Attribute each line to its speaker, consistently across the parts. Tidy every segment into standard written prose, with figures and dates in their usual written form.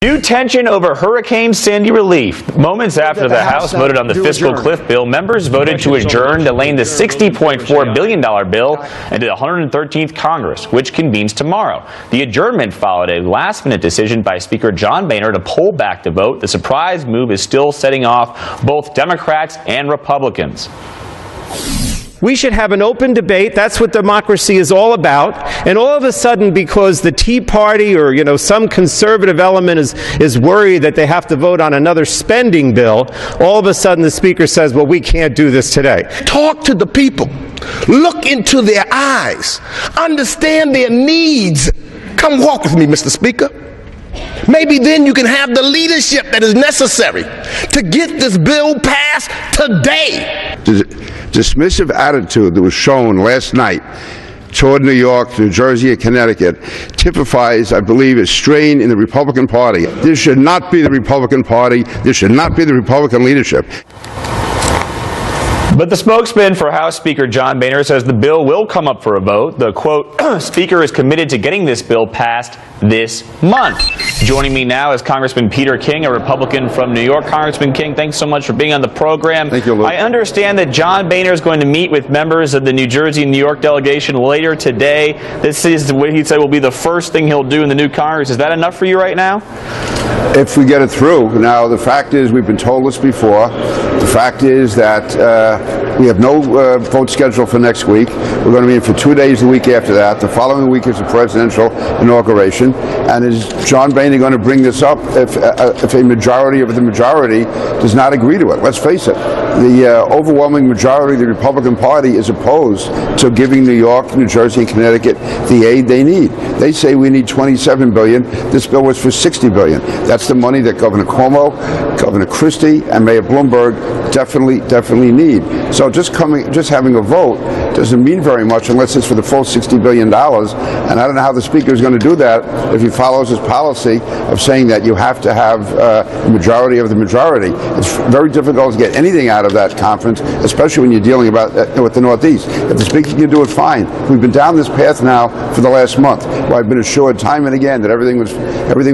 Speaker 1: New tension over Hurricane Sandy relief. Moments after the House voted on the fiscal cliff bill, members voted to adjourn delaying the $60.4 billion bill into the 113th Congress, which convenes tomorrow. The adjournment followed a last-minute decision by Speaker John Boehner to pull back the vote. The surprise move is still setting off both Democrats and Republicans.
Speaker 2: We should have an open debate. That's what democracy is all about. And all of a sudden, because the Tea Party or, some conservative element is worried that they have to vote on another spending bill, all of a sudden the Speaker says, well, we can't do this today.
Speaker 3: Talk to the people. Look into their eyes. Understand their needs. Come walk with me, Mr. Speaker. Maybe then you can have the leadership that is necessary to get this bill passed today.
Speaker 4: The dismissive attitude that was shown last night toward New York, New Jersey, and Connecticut typifies, I believe, a strain in the Republican Party. This should not be the Republican Party. This should not be the Republican leadership.
Speaker 1: But the spokesman for House Speaker John Boehner says the bill will come up for a vote. The, quote, Speaker is committed to getting this bill passed this month. Joining me now is Congressman Peter King, a Republican from New York. Congressman King, thanks so much for being on the program.
Speaker 4: Thank you, Luke.
Speaker 1: I understand that John Boehner is going to meet with members of the New Jersey and New York delegation later today. This is what he said will be the first thing he'll do in the new Congress. Is that enough for you right now?
Speaker 4: If we get it through. Now, the fact is, we've been told this before. The fact is that we have no vote scheduled for next week. We're going to meet for 2 days the week after that. The following week is the presidential inauguration. And is John Boehner going to bring this up if a majority of the majority does not agree to it? Let's face it. The overwhelming majority of the Republican Party is opposed to giving New York, New Jersey, and Connecticut the aid they need. They say we need $27 billion. This bill was for $60 billion. That's the money that Governor Cuomo, Governor Christie, and Mayor Bloomberg definitely need. So just having a vote doesn't mean very much unless it's for the full $60 billion. And I don't know how the Speaker is going to do that if he follows his policy of saying that you have to have a majority of the majority. It's very difficult to get anything out of that conference, especially when you're dealing with the Northeast. If the Speaker can do it, fine. We've been down this path now for the last month, where I've been assured time and again that everything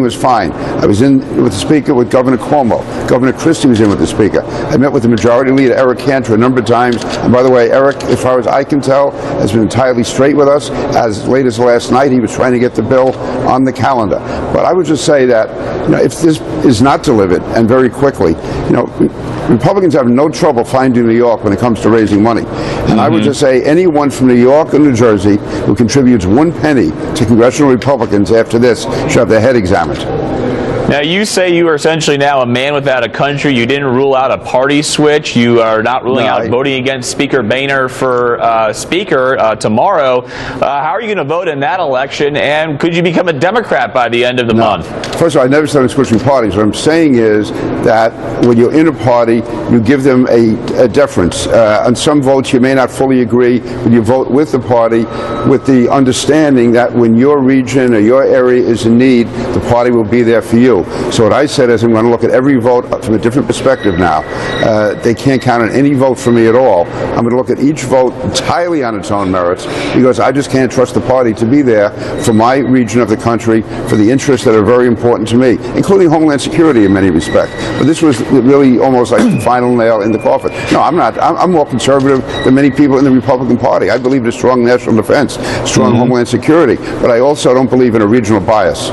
Speaker 4: was fine. I was in with the Speaker, with Governor Cuomo. Governor Christie was in with the Speaker. I met with the Majority Leader, Eric Cantor, a number of times. And by the way, Eric, as far as I can tell, has been entirely straight with us. As late as last night, he was trying to get the bill on the calendar. But I would just say that, if this is not delivered, and very quickly, Republicans have no trouble finding New York when it comes to raising money. And I would just say anyone from New York or New Jersey who contributes 1 penny to congressional Republicans after this should have their head examined.
Speaker 1: Now, you say you are essentially now a man without a country. You didn't rule out a party switch. You are not ruling out voting against Speaker Boehner for Speaker tomorrow. How are you going to vote in that election? And could you become a Democrat by the end of the month?
Speaker 4: First of all, I never started switching parties. What I'm saying is that when you're in a party, you give them a deference. On some votes, you may not fully agree, but you vote with the party with the understanding that when your region or your area is in need, the party will be there for you. So what I said is I'm going to look at every vote from a different perspective now. They can't count on any vote from me at all. I'm going to look at each vote entirely on its own merits, because I just can't trust the party to be there for my region of the country, for the interests that are very important to me, including Homeland Security in many respects. But this was really almost like the final nail in the coffin. No, I'm not. I'm more conservative than many people in the Republican Party. I believe in a strong national defense, strong Homeland Security, but I also don't believe in a regional bias.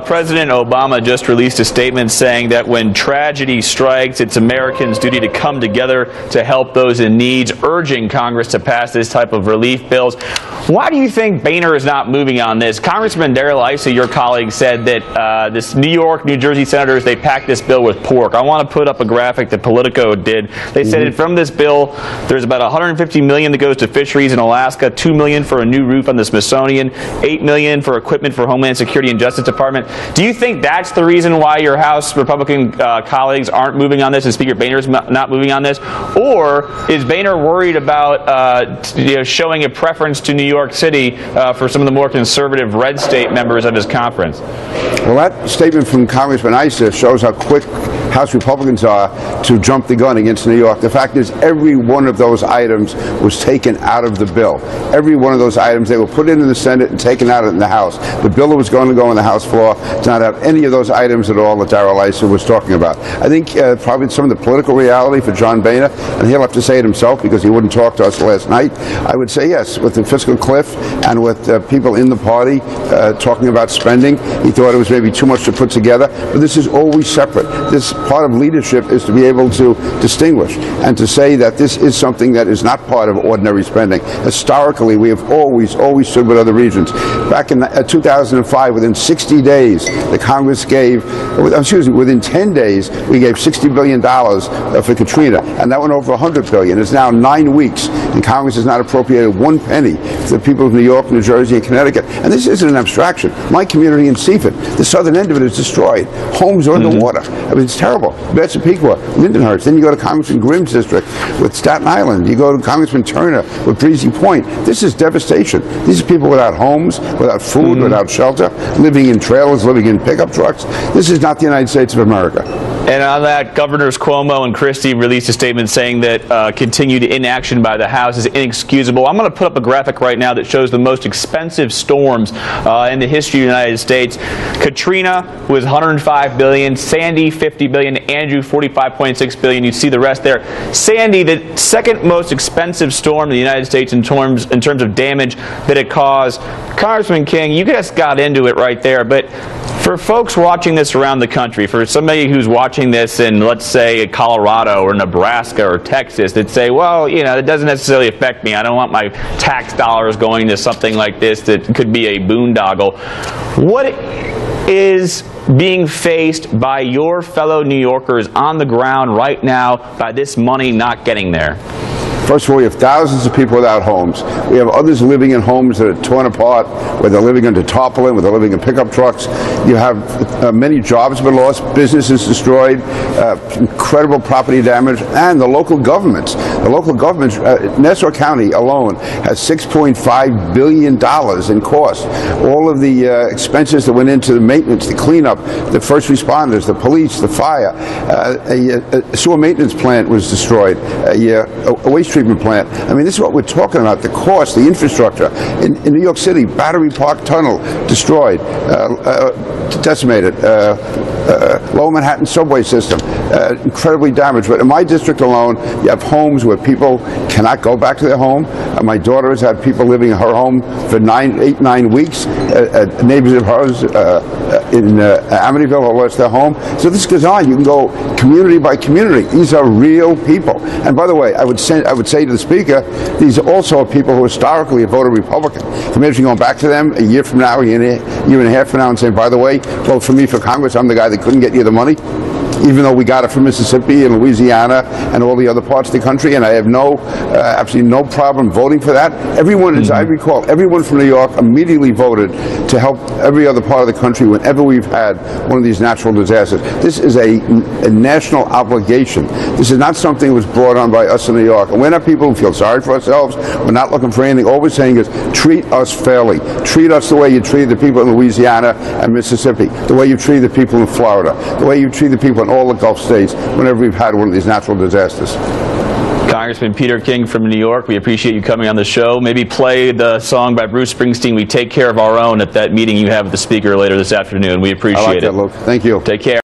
Speaker 1: President Obama just released a statement saying that when tragedy strikes, it's Americans' duty to come together to help those in need, urging Congress to pass this type of relief bills. Why do you think Boehner is not moving on this? Congressman Darrell Issa, your colleague, said that this New York, New Jersey senators, they packed this bill with pork. I want to put up a graphic that Politico did. They said that from this bill, there's about $150 million that goes to fisheries in Alaska, $2 million for a new roof on the Smithsonian, $8 million for equipment for Homeland Security and Justice Department. Do you think that's the reason why your House Republican colleagues aren't moving on this and Speaker Boehner's not moving on this? Or is Boehner worried about showing a preference to New York City for some of the more conservative red state members of his conference?
Speaker 4: Well, that statement from Congressman Issa shows how quick House Republicans are to jump the gun against New York. The fact is, every one of those items was taken out of the bill. Every one of those items, they were put into the Senate and taken out in the House. The bill that was going to go on the House floor did not have any of those items at all that Darrell Issa was talking about. I think probably some of the political reality for John Boehner, and he'll have to say it himself because he wouldn't talk to us last night, I would say yes, with the fiscal cliff and with people in the party talking about spending, he thought it was maybe too much to put together, but this is always separate. This part of leadership is to be able to distinguish and to say that this is something that is not part of ordinary spending. Historically, we have always stood with other regions. Back in 2005, within 60 days, the Congress gave, within 10 days, we gave $60 billion for Katrina, and that went over $100 billion. It's now 9 weeks, and Congress has not appropriated one penny for the people of New York, New Jersey, and Connecticut. And this isn't an abstraction. My community in Seaford, the southern end of it is destroyed. Homes are underwater. I mean, it's terrible. Massapequa, Lindenhurst. Then you go to Congressman Grimm's district with Staten Island. You go to Congressman Turner with Breezy Point. This is devastation. These are people without homes, without food, without shelter, living in trailers, living in pickup trucks. This is not the United States of America.
Speaker 1: And on that, Governors Cuomo and Christie released a statement saying that continued inaction by the House is inexcusable. I'm going to put up a graphic right now that shows the most expensive storms in the history of the United States. Katrina was $105 billion, Sandy $50 billion, Andrew $45.6 billion. You see the rest there. Sandy, the second most expensive storm in the United States in terms of damage that it caused. Congressman King, you just got into it right there, but for folks watching this around the country, for somebody who's watching this in, let's say, Colorado or Nebraska or Texas, that say, well, you know, it doesn't necessarily affect me. I don't want my tax dollars going to something like this that could be a boondoggle. What is being faced by your fellow New Yorkers on the ground right now by this money not getting there?
Speaker 4: First of all, we have thousands of people without homes. We have others living in homes that are torn apart, where they're living under tarpaulin, where they're living in pickup trucks. You have many jobs have been lost, businesses destroyed, incredible property damage, and the local governments. The local governments, Nassau County alone has $6.5 billion in cost. All of the expenses that went into the maintenance, the cleanup, the first responders, the police, the fire. A sewer maintenance plant was destroyed. A waste treatment plant. I mean, this is what we're talking about, the cost, the infrastructure. In New York City, Battery Park Tunnel destroyed, decimated. Lower Manhattan subway system, incredibly damaged. But in my district alone, you have homes where people cannot go back to their home. My daughter has had people living in her home for 9 weeks. Neighbors of hers in Amityville have lost their home. So this goes on. You can go community by community. These are real people. And by the way, I would say to the Speaker, these also are people who historically have voted Republican. Imagine going back to them a year from now, a year and a half from now, and saying, by the way, vote for me for Congress. I'm the guy that couldn't get you the money, even though we got it from Mississippi and Louisiana and all the other parts of the country, and I have absolutely no problem voting for that. Everyone, as I recall, everyone from New York immediately voted to help every other part of the country whenever we've had one of these natural disasters. This is a national obligation. This is not something that was brought on by us in New York. And we're not people who feel sorry for ourselves. We're not looking for anything. All we're saying is treat us fairly. Treat us the way you treated the people in Louisiana and Mississippi, the way you treated the people in Florida, the way you treat the people in all the Gulf states whenever we've had one of these natural disasters.
Speaker 1: Congressman Peter King from New York, we appreciate you coming on the show. Maybe play the song by Bruce Springsteen, We Take Care of Our Own, at that meeting you have with the Speaker later this afternoon. We appreciate it.
Speaker 4: I like that, Luke. Thank you.
Speaker 1: Take care.